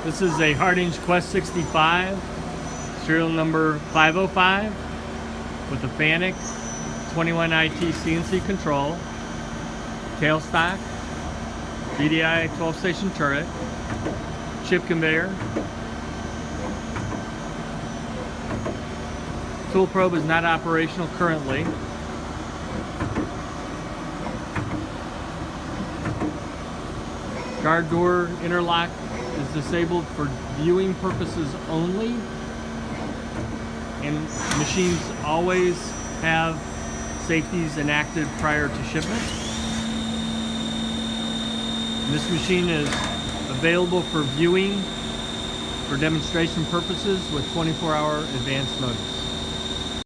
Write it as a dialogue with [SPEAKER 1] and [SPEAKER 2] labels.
[SPEAKER 1] This is a Hardinge Quest 65, serial number 505, with a Fanuc 21IT CNC control, tailstock, BDI 12-station turret, chip conveyor. Tool probe is not operational currently. Guard door interlock is disabled for viewing purposes only, and machines always have safeties enacted prior to shipment. This machine is available for viewing for demonstration purposes with 24-hour advance notice.